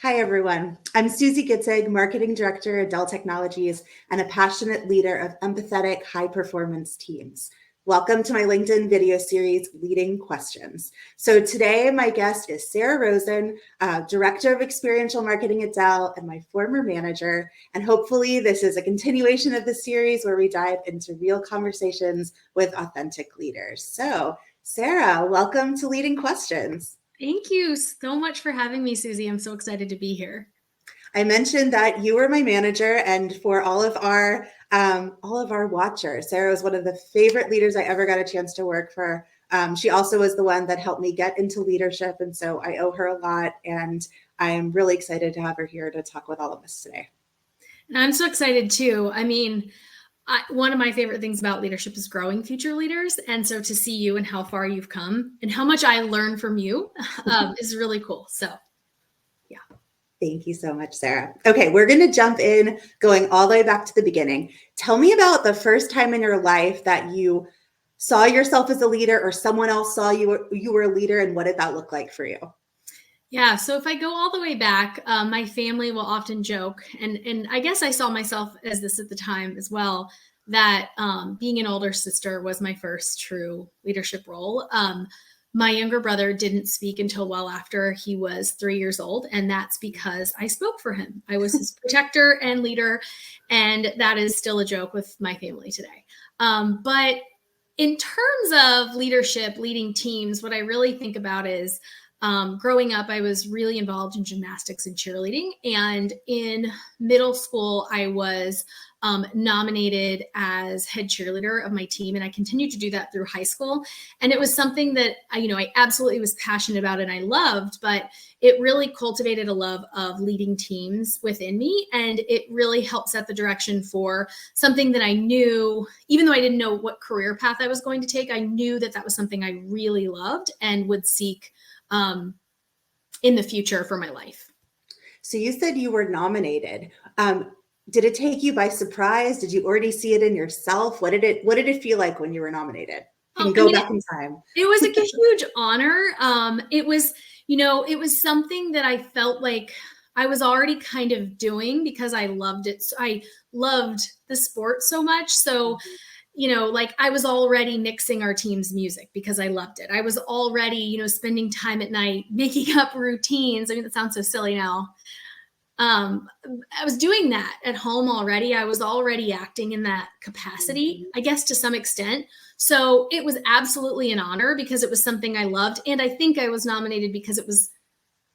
Hi, everyone. I'm Susie Gitzig, Marketing Director at Dell Technologies and a passionate leader of empathetic, high-performance teams. Welcome to my LinkedIn video series, Leading Questions. So today, my guest is Sarah Rosen, Director of Experiential Marketing at Dell and my former manager. And hopefully this is a continuation of the series where we dive into real conversations with authentic leaders. So Sarah, welcome to Leading Questions. Thank you so much for having me, Susie. I'm so excited to be here. I mentioned that you were my manager, and for all of our watchers, Sarah was one of the favorite leaders I ever got a chance to work for. She also was the one that helped me get into leadership, and so I owe her a lot. And I'm really excited to have her here to talk with all of us today. And I'm so excited too. One of my favorite things about leadership is growing future leaders. And so to see you and how far you've come and how much I learned from you is really cool. So, yeah. Thank you so much, Sarah. Okay, we're going to jump in, going all the way back to the beginning. Tell me about the first time in your life that you saw yourself as a leader or someone else saw you were a leader, and what did that look like for you? Yeah, so if I go all the way back, my family will often joke, and I guess I saw myself as this at the time as well, that being an older sister was my first true leadership role. My younger brother didn't speak until well after he was 3 years old, and that's because I spoke for him. I was his protector and leader, and that is still a joke with my family today. But in terms of leadership, leading teams, what I really think about is growing up, I was really involved in gymnastics and cheerleading. And in middle school, I was nominated as head cheerleader of my team. And I continued to do that through high school. And it was something that I absolutely was passionate about and I loved, but it really cultivated a love of leading teams within me. And it really helped set the direction for something that I knew, even though I didn't know what career path I was going to take, I knew that that was something I really loved and would seek in the future for my life. So you said you were nominated. Did it take you by surprise? Did you already see it in yourself? What did it feel like when you were nominated? You can go back in time. It was a huge honor. It was something that I felt like I was already kind of doing because I loved it. I loved the sport so much. So I was already mixing our team's music because I loved it. I was already, spending time at night making up routines. I mean, that sounds so silly now. I was doing that at home already. I was already acting in that capacity, I guess, to some extent. So it was absolutely an honor because it was something I loved. And I think I was nominated because it was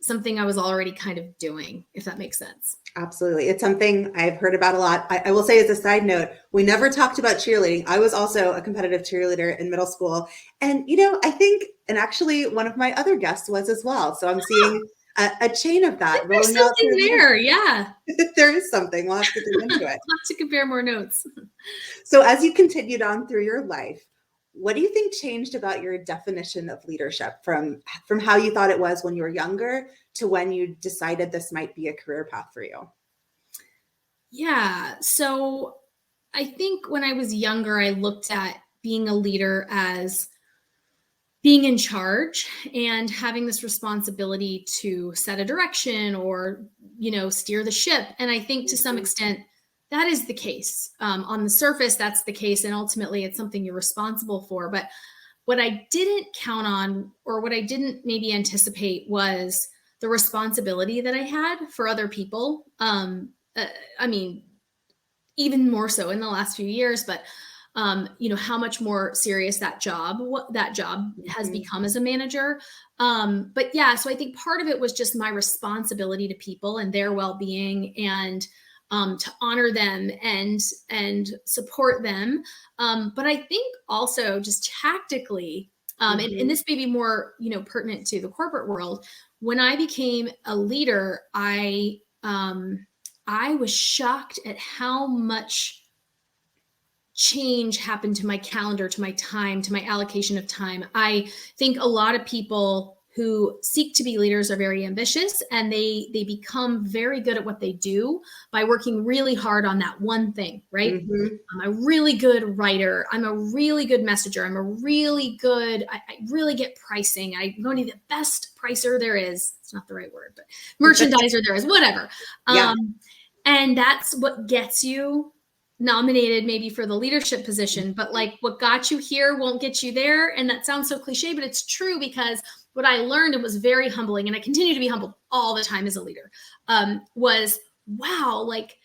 something I was already kind of doing, if that makes sense. Absolutely. It's something I've heard about a lot. I will say as a side note, we never talked about cheerleading. I was also a competitive cheerleader in middle school. And, I think, and actually one of my other guests was as well. So I'm seeing a chain of that rolling out. There's something there. Yeah. There is something. We'll have to dig into it. We'll have to compare more notes. So as you continued on through your life, what do you think changed about your definition of leadership from how you thought it was when you were younger to when you decided this might be a career path for you? Yeah. So I think when I was younger, I looked at being a leader as being in charge and having this responsibility to set a direction or, steer the ship. And I think to some extent, that is the case. On the surface, that's the case. And ultimately, it's something you're responsible for. But what I didn't count on or what I didn't maybe anticipate was the responsibility that I had for other people. Even more so in the last few years, but how much more serious that job has become as a manager. But yeah, so I think part of it was just my responsibility to people and their well-being and to honor them and support them. But I think also just tactically, and this may be more, pertinent to the corporate world. When I became a leader, I was shocked at how much change happened to my calendar, to my time, to my allocation of time. I think a lot of people who seek to be leaders are very ambitious, and they become very good at what they do by working really hard on that one thing, right? Mm-hmm. I'm a really good writer. I'm a really good messenger. I'm a really good, I really get pricing. I'm going to be the best pricer there is. It's not the right word, but merchandiser there is, whatever. Yeah. And that's what gets you nominated maybe for the leadership position, but like what got you here won't get you there. And that sounds so cliche, but it's true, because what I learned, and was very humbling, and I continue to be humbled all the time as a leader, was, wow, like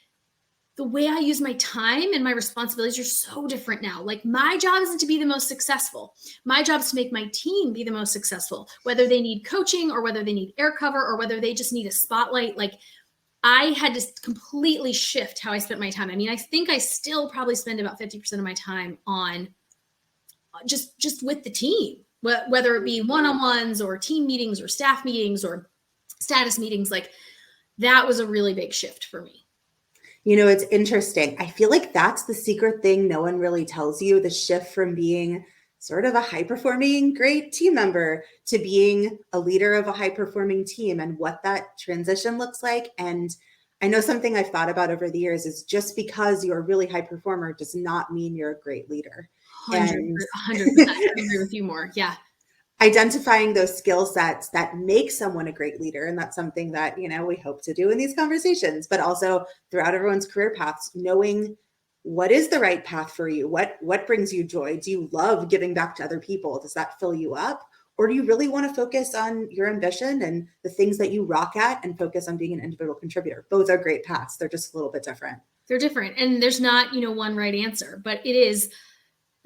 the way I use my time and my responsibilities are so different now. Like my job isn't to be the most successful. My job is to make my team be the most successful, whether they need coaching or whether they need air cover or whether they just need a spotlight. Like I had to completely shift how I spent my time. I mean, I think I still probably spend about 50% of my time on just with the team, whether it be one-on-ones or team meetings or staff meetings or status meetings. Like that was a really big shift for me. You know, it's interesting. I feel like that's the secret thing no one really tells you, the shift from being sort of a high-performing, great team member to being a leader of a high-performing team, and what that transition looks like. And I know something I've thought about over the years is just because you're a really high performer does not mean you're a great leader. 100%. And 100%. I agree with you more. Yeah. identifying those skill sets that make someone a great leader. And that's something that, you know, we hope to do in these conversations, but also throughout everyone's career paths, knowing what is the right path for you? What brings you joy? Do you love giving back to other people? Does that fill you up? Or do you really want to focus on your ambition and the things that you rock at and focus on being an individual contributor? Both are great paths. They're just a little bit different. They're different. And there's not, one right answer, but it is,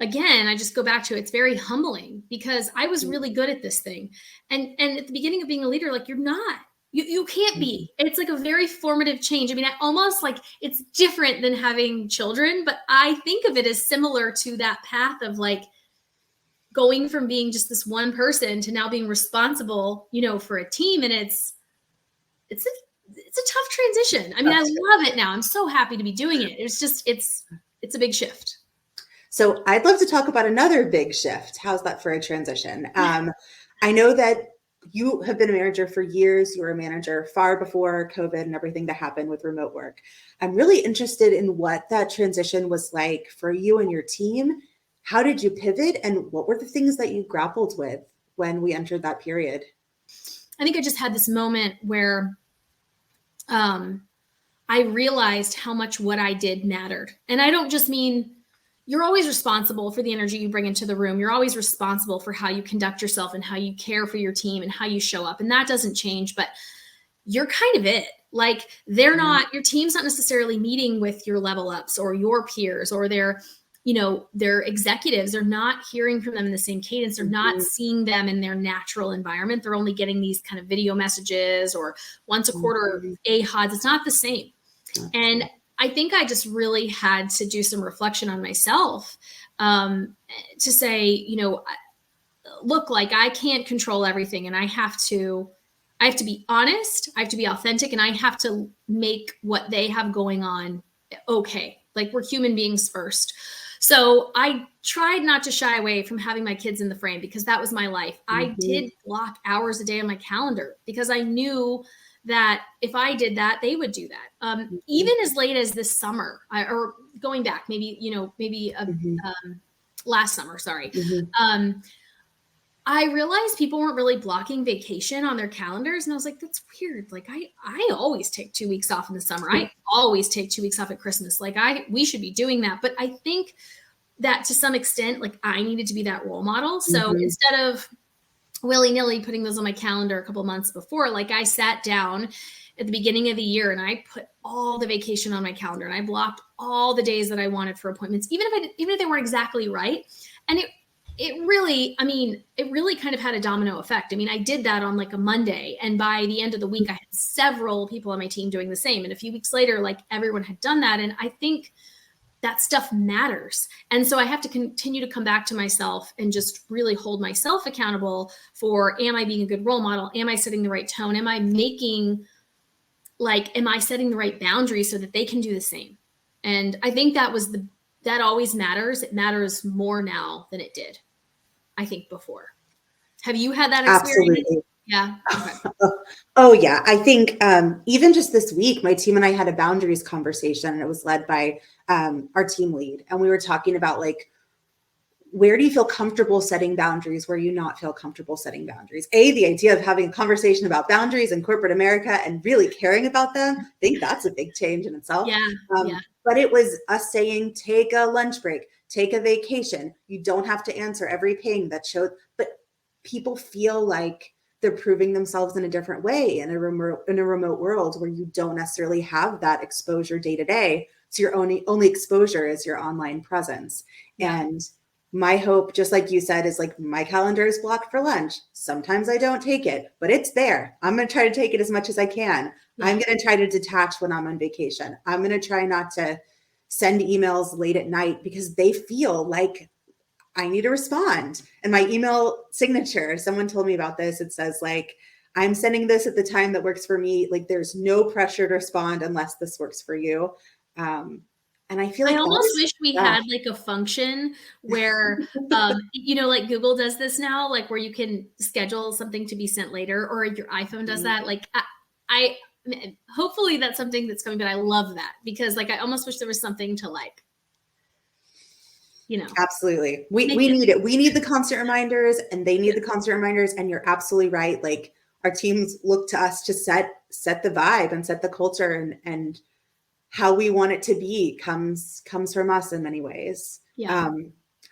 again, I just go back to it's very humbling, because I was really good at this thing. And at the beginning of being a leader, like you're not. You can't be. It's like a very formative change. I mean, I almost like it's different than having children, but I think of it as similar to that path of like going from being just this one person to now being responsible, for a team. And it's a tough transition. I mean, I love it now. I'm so happy to be doing it. It's just, it's a big shift. So I'd love to talk about another big shift. How's that for a transition? I know that you have been a manager for years. You were a manager far before COVID and everything that happened with remote work. I'm really interested in what that transition was like for you and your team. How did you pivot, and what were the things that you grappled with when we entered that period? I think I just had this moment where I realized how much what I did mattered. And I don't just mean you're always responsible for the energy you bring into the room. You're always responsible for how you conduct yourself and how you care for your team and how you show up. And that doesn't change, but you're kind of it. Like they're not, your team's not necessarily meeting with your level ups or your peers or their executives. They're not hearing from them in the same cadence. They're not seeing them in their natural environment. They're only getting these kind of video messages or once a quarter AHODs. It's not the same. And I think I just really had to do some reflection on myself to say, look, like I can't control everything, and I have to be honest, I have to be authentic, and I have to make what they have going on okay. Like we're human beings first. So I tried not to shy away from having my kids in the frame, because that was my life. I did block hours a day on my calendar because I knew that if I did that, they would do that. Even as late as this summer, or going back, maybe last summer, sorry. I realized people weren't really blocking vacation on their calendars. And I was like, that's weird. Like I always take 2 weeks off in the summer. I always take 2 weeks off at Christmas. Like we should be doing that. But I think that to some extent, like I needed to be that role model. So instead of willy-nilly putting those on my calendar a couple months before, like I sat down at the beginning of the year and I put all the vacation on my calendar and I blocked all the days that I wanted for appointments, even if they weren't exactly right. And it really kind of had a domino effect. I mean, I did that on like a Monday, and by the end of the week, I had several people on my team doing the same. And a few weeks later, like everyone had done that. And I think that stuff matters. And so I have to continue to come back to myself and just really hold myself accountable for, am I being a good role model? Am I setting the right tone? Am I setting the right boundaries so that they can do the same? And I think that always matters. It matters more now than it did, I think, before. Have you had that experience? Absolutely. Yeah. Okay. Oh yeah, I think even just this week, my team and I had a boundaries conversation, and it was led by our team lead, and we were talking about like, where do you feel comfortable setting boundaries? Where you not feel comfortable setting boundaries? The idea of having a conversation about boundaries in corporate America and really caring about them, I think that's a big change in itself. Yeah. Yeah. But it was us saying, take a lunch break, take a vacation. You don't have to answer every ping that showed, but people feel like they're proving themselves in a different way in a remote world where you don't necessarily have that exposure day to day. So your only exposure is your online presence. Yeah. And my hope, just like you said, is like my calendar is blocked for lunch. Sometimes I don't take it, but it's there. I'm going to try to take it as much as I can. Yeah. I'm going to try to detach when I'm on vacation. I'm going to try not to send emails late at night because they feel like I need to respond. And my email signature, someone told me about this. It says like, I'm sending this at the time that works for me. Like there's no pressure to respond unless this works for you. And I feel I like that almost is, wish we yeah. had like a function where, like Google does this now, like where you can schedule something to be sent later, or your iPhone does that. Like I hopefully that's something that's coming, but I love that because like I almost wish there was something to like, Absolutely. We make need it. We need the constant reminders and they need the constant reminders. And you're absolutely right. Like our teams look to us to set the vibe and set the culture, and how we want it to be comes from us in many ways. Yeah.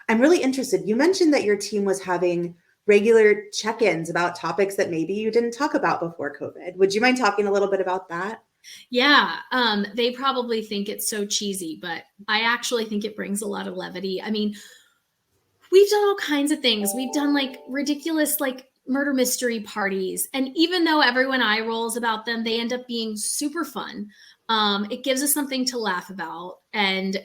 I'm really interested. You mentioned that your team was having regular check-ins about topics that maybe you didn't talk about before COVID. Would you mind talking a little bit about that? Yeah. They probably think it's so cheesy, but I actually think it brings a lot of levity. I mean, we've done all kinds of things. We've done like ridiculous, like murder mystery parties. And even though everyone eye rolls about them, they end up being super fun. It gives us something to laugh about. And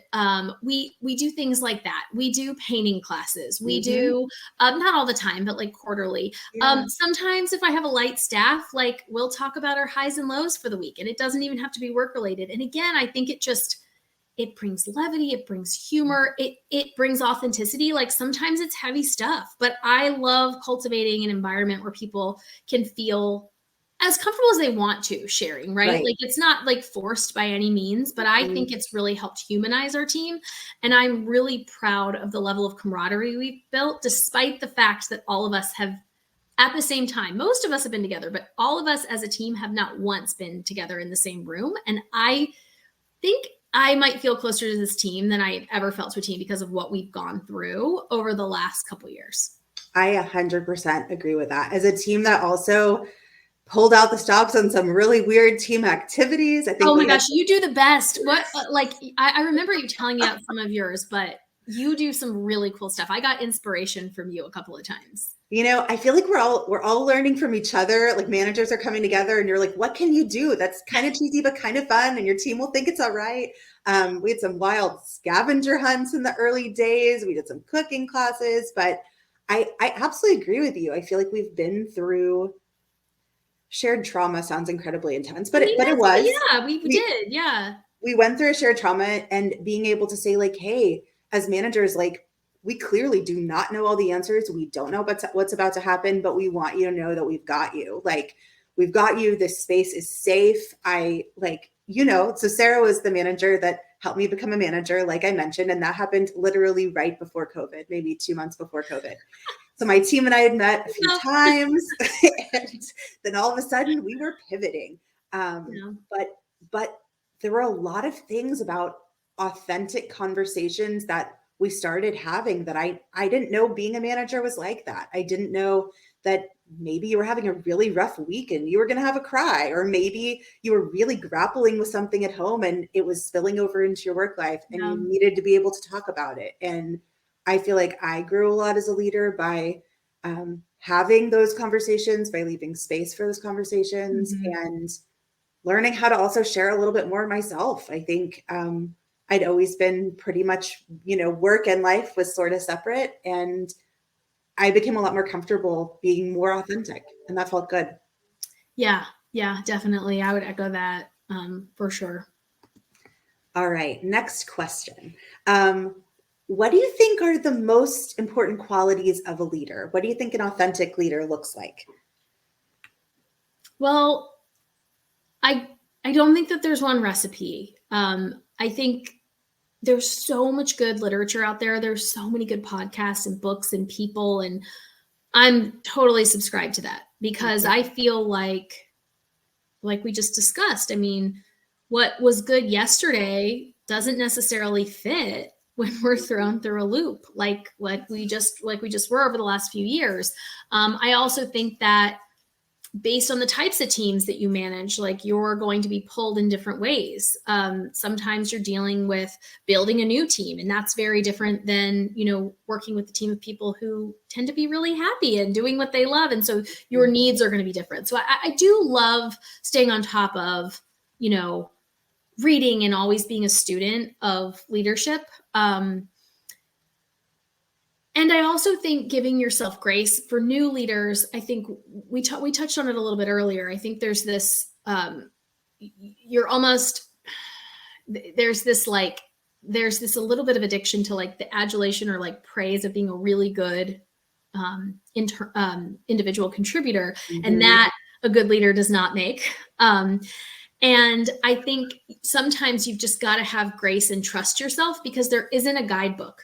we do things like that. We do painting classes. We do, not all the time, but like quarterly. Yeah. Sometimes if I have a light staff, like we'll talk about our highs and lows for the week. And it doesn't even have to be work related. And again, I think it brings levity, it brings humor, it brings authenticity. Like sometimes it's heavy stuff, but I love cultivating an environment where people can feel as comfortable as they want to sharing, right? Like it's not like forced by any means, but I think it's really helped humanize our team. And I'm really proud of the level of camaraderie we've built, despite the fact that all of us have at the same time, most of us have been together, but all of us as a team have not once been together in the same room. And I think I might feel closer to this team than I ever felt to a team because of what we've gone through over the last couple of years. I 100% agree with that. As a team that also pulled out the stops on some really weird team activities. I think. Oh my gosh, you do the best. What like I remember you telling me about some of yours, but you do some really cool stuff. I got inspiration from you a couple of times. I feel like we're all learning from each other. Like managers are coming together and you're like, what can you do? That's kind of cheesy, but kind of fun. And your team will think it's all right. We had some wild scavenger hunts in the early days. We did some cooking classes, but I absolutely agree with you. I feel like we've been through shared trauma. Sounds incredibly intense, but it was. Yeah, we did. Yeah. We went through a shared trauma, and being able to say like, hey, as managers, like we clearly do not know all the answers. We don't know what's about to happen, but we want you to know that we've got you. Like we've got you. This space is safe. So Sarah was the manager that helped me become a manager, like I mentioned, and that happened literally right before COVID, maybe 2 months before COVID. So my team and I had met a few times, and then all of a sudden we were pivoting. But there were a lot of things about authentic conversations that we started having that I didn't know being a manager was like that. I didn't know that maybe you were having a really rough week and you were going to have a cry, or maybe you were really grappling with something at home and it was spilling over into your work life and you needed to be able to talk about it. And I feel like I grew a lot as a leader by having those conversations, by leaving space for those conversations, and learning how to also share a little bit more myself. I think I'd always been pretty much, work and life was sort of separate, and I became a lot more comfortable being more authentic, and that felt good. Yeah, definitely. I would echo that for sure. All right, next question. What do you think are the most important qualities of a leader? What do you think an authentic leader looks like? Well, I don't think that there's one recipe. I think there's so much good literature out there. There's so many good podcasts and books and people, and I'm totally subscribed to that because I feel like we just discussed, I mean, what was good yesterday doesn't necessarily fit when we're thrown through a loop like we just were over the last few years. I also think that based on the types of teams that you manage, like you're going to be pulled in different ways. Sometimes you're dealing with building a new team, and that's very different than, working with a team of people who tend to be really happy and doing what they love. And so your needs are going to be different. So I do love staying on top of, reading and always being a student of leadership. And I also think giving yourself grace for new leaders. I think we touched on it a little bit earlier. I think there's this, there's this a little bit of addiction to like the adulation or like praise of being a really good individual contributor, and that a good leader does not make. And I think sometimes you've just got to have grace and trust yourself because there isn't a guidebook.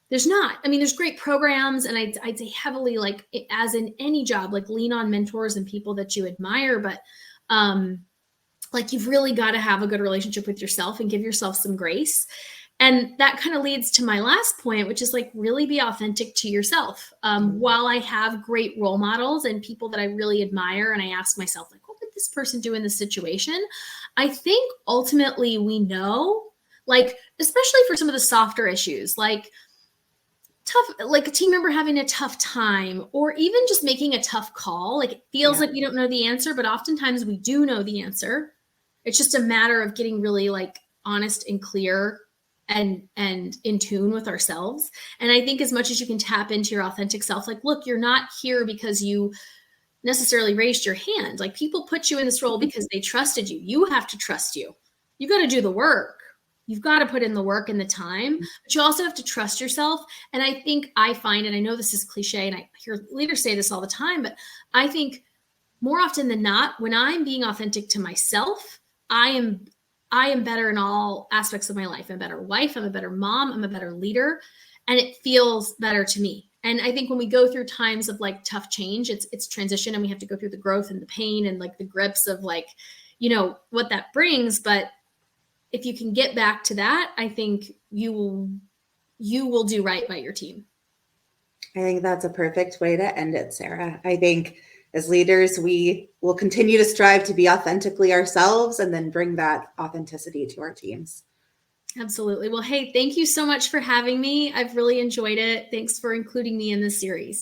There's not. I mean, there's great programs, and I'd say heavily, like as in any job, like lean on mentors and people that you admire. But like you've really got to have a good relationship with yourself and give yourself some grace. And that kind of leads to my last point, which is like really be authentic to yourself. While I have great role models and people that I really admire, and I ask myself, like, what would this person do in this situation? I think ultimately we know, like, especially for some of the softer issues, like a team member having a tough time, or even just making a tough call. Like it feels like we don't know the answer, but oftentimes we do know the answer. It's just a matter of getting really like honest and clear and in tune with ourselves. And I think as much as you can tap into your authentic self, like, look, you're not here because you necessarily raised your hand. Like people put you in this role because they trusted you. You have to trust you. You got to do the work. You've got to put in the work and the time, but you also have to trust yourself. And I think I find, and I know this is cliche, and I hear leaders say this all the time, but I think more often than not, when I'm being authentic to myself, I am better in all aspects of my life. I'm a better wife. I'm a better mom. I'm a better leader, and it feels better to me. And I think when we go through times of like tough change, it's transition, and we have to go through the growth and the pain and like the grips of like, what that brings. But if you can get back to that, I think you will do right by your team. I think that's a perfect way to end it, Sarah. I think as leaders, we will continue to strive to be authentically ourselves and then bring that authenticity to our teams. Absolutely. Well, hey, thank you so much for having me. I've really enjoyed it. Thanks for including me in this series.